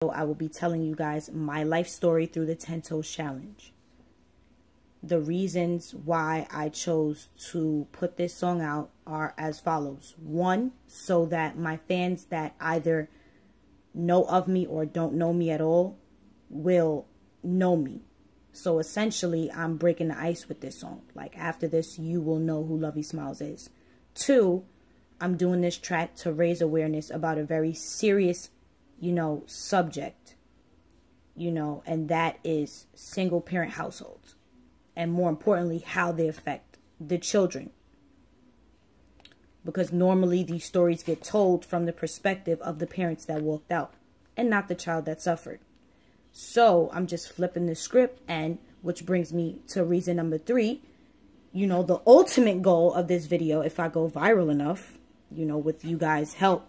I will be telling you guys my life story through the 10 Toes Challenge. The reasons why I chose to put this song out are as follows. One, so that my fans that either know of me or don't know me at all will know me. So essentially, I'm breaking the ice with this song. Like, after this, you will know who Loveyy Smilezz is. Two, I'm doing this track to raise awareness about a very serious, subject, and that is single parent households. And more importantly, how they affect the children. Because normally these stories get told from the perspective of the parents that walked out and not the child that suffered. So I'm just flipping the script, and which brings me to reason number 3. The ultimate goal of this video, if I go viral enough, with you guys' help,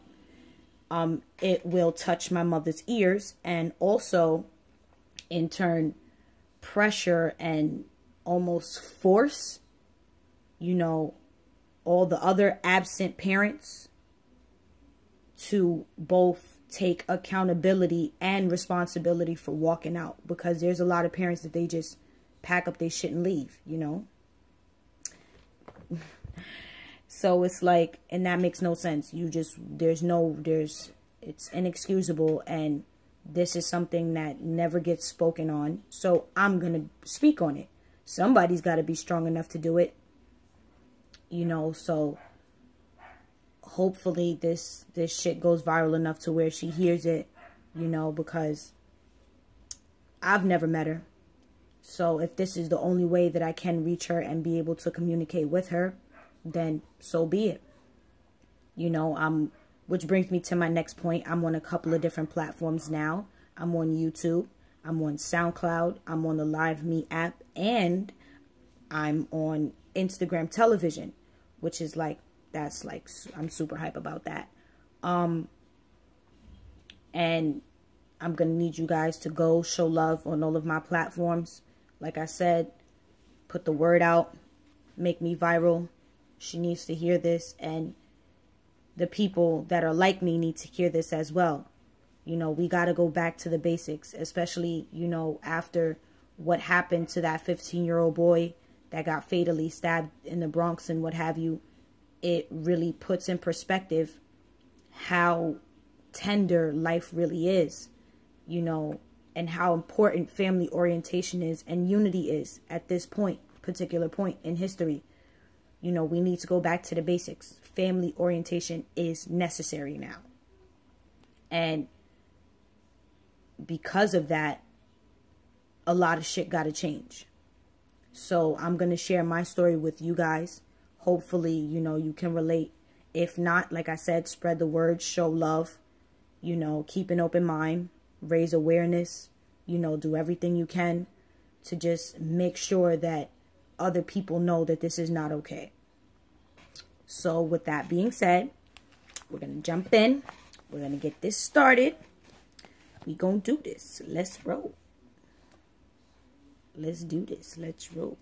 it will touch my mother's ears and also in turn pressure and almost force, all the other absent parents to both take accountability and responsibility for walking out, because there's a lot of parents that they just pack up their shit and leave, So it's like, and that makes no sense. It's inexcusable, and this is something that never gets spoken on. So I'm going to speak on it. Somebody's got to be strong enough to do it, so hopefully this shit goes viral enough to where she hears it, because I've never met her. So if this is the only way that I can reach her and be able to communicate with her, then so be it. Which brings me to my next point. I'm on a couple of different platforms now. I'm on YouTube. I'm on SoundCloud. I'm on the Live Me app. And I'm on Instagram television, which is I'm super hype about that. And I'm going to need you guys to go show love on all of my platforms. Like I said, put the word out. Make me viral. She needs to hear this, and the people that are like me need to hear this as well. We got to go back to the basics, especially, after what happened to that 15-year-old boy that got fatally stabbed in the Bronx and what have you. It really puts in perspective how tender life really is, and how important family orientation is and unity is at this particular point in history. We need to go back to the basics. Family orientation is necessary now. And because of that, a lot of shit got to change. So I'm going to share my story with you guys. Hopefully, you can relate. If not, like I said, spread the word, show love, keep an open mind, raise awareness, do everything you can to just make sure that other people know that this is not okay. So with that being said, we're going to jump in. We're going to get this started. We going to do this. Let's roll. Let's do this. Let's roll.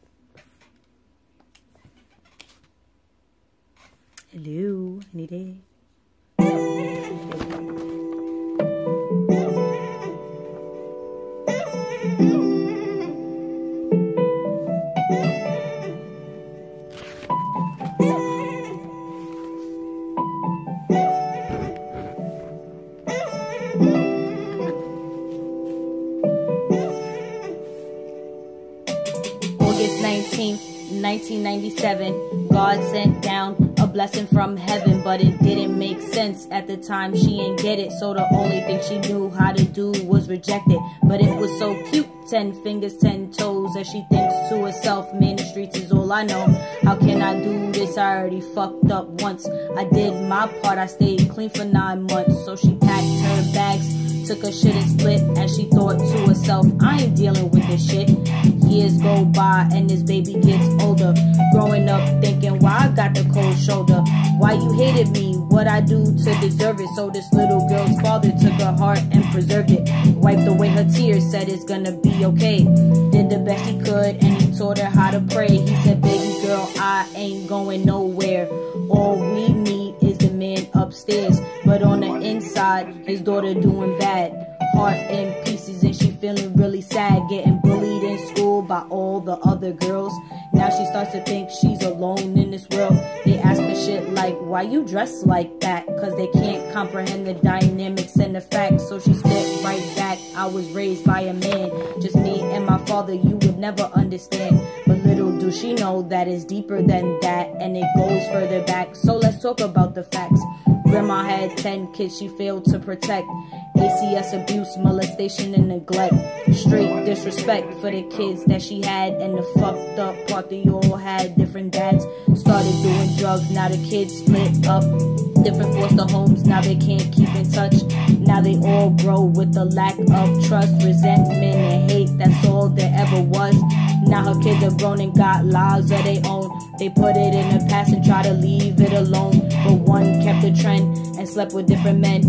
Hello. Any day? August 19th, 1997, God sent down a blessing from heaven, but it didn't make sense at the time. She ain't get it, so the only thing she knew how to do was reject it. But it was so cute, 10 fingers, 10 toes, as she thinks to herself, man, the streets is all I know. How can I do this? I already fucked up once. I did my part, I stayed clean for 9 months. So she packed her bags, took a shit and split, and she thought to herself, I ain't dealing with this shit. Years go by and this baby gets older, growing up thinking, why I got the cold shoulder? Why you hated me? What I do to deserve it? So this little girl's father took her heart and preserved it, wiped away her tears, said it's gonna be okay. Did the best he could and he taught her how to pray. He said, baby girl, I ain't going nowhere. All we need is the man upstairs, but on the inside, his daughter doing bad. heart in pieces and she feeling really sad, getting bullied in school by all the other girls. Now she starts to think she's alone in this world. They ask her shit like, why you dress like that? Cause they can't comprehend the dynamics and the facts. So she spit right back, I was raised by a man, just me and my father, you would never understand. But little do she know that it's deeper than that, and it goes further back. So let's talk about the facts. Grandma had 10 kids she failed to protect. ACS, abuse, molestation, and neglect. Straight disrespect for the kids that she had. And the fucked up part, they all had different dads. Started doing drugs, now the kids split up. Different foster homes, now they can't keep in touch. Now they all grow with the lack of trust, resentment, and hate. That's all there ever was. Now her kids are grown and got lives of their own. They put it in the past and try to leave it alone. But one kept the trend and slept with different men.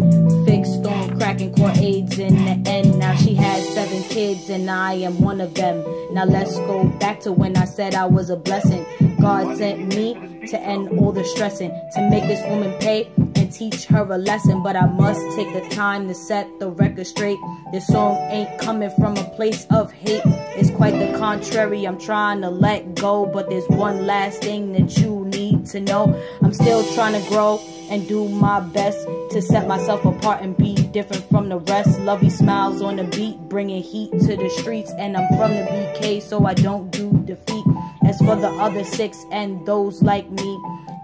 Fixed on crack and caught AIDS in the end. Now she has 7 kids and I am one of them. Now let's go back to when I said I was a blessing. God sent me to end all the stressing, to make this woman pay and teach her a lesson. But I must take the time to set the record straight. This song ain't coming from a place of hate. It's quite the contrary, I'm trying to let go. But there's one last thing that you need to know. I'm still trying to grow and do my best to set myself apart and be different from the rest. Loveyy Smilezz on the beat, bringing heat to the streets. And I'm from the BK, so I don't do defeat. As for the other 6 and those like me,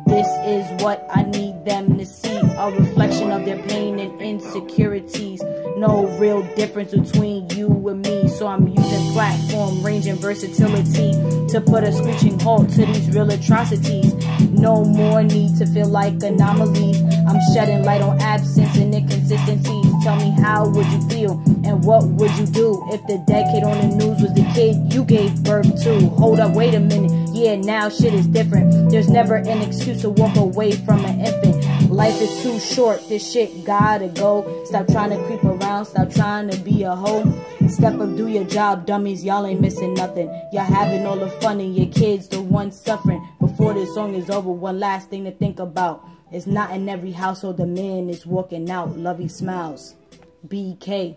this is what I need them to see. A reflection of their pain and insecurities. No real difference between you and me. So I'm using platform, range, and versatility to put a screeching halt to these real atrocities. No more need to feel like anomalies. I'm shedding light on absence and inconsistencies. Tell me, how would you feel and what would you do if the dead kid on the news was the kid you gave birth to? Hold up, wait a minute. Yeah, now shit is different. There's never an excuse to walk away from an infant. Life is too short, this shit gotta go. Stop trying to creep around, stop trying to be a hoe. Step up, do your job, dummies, y'all ain't missing nothing. Y'all having all the fun and your kids the ones suffering. Before this song is over, one last thing to think about. It's not in every household the man is walking out. Loveyy Smilezz, BK.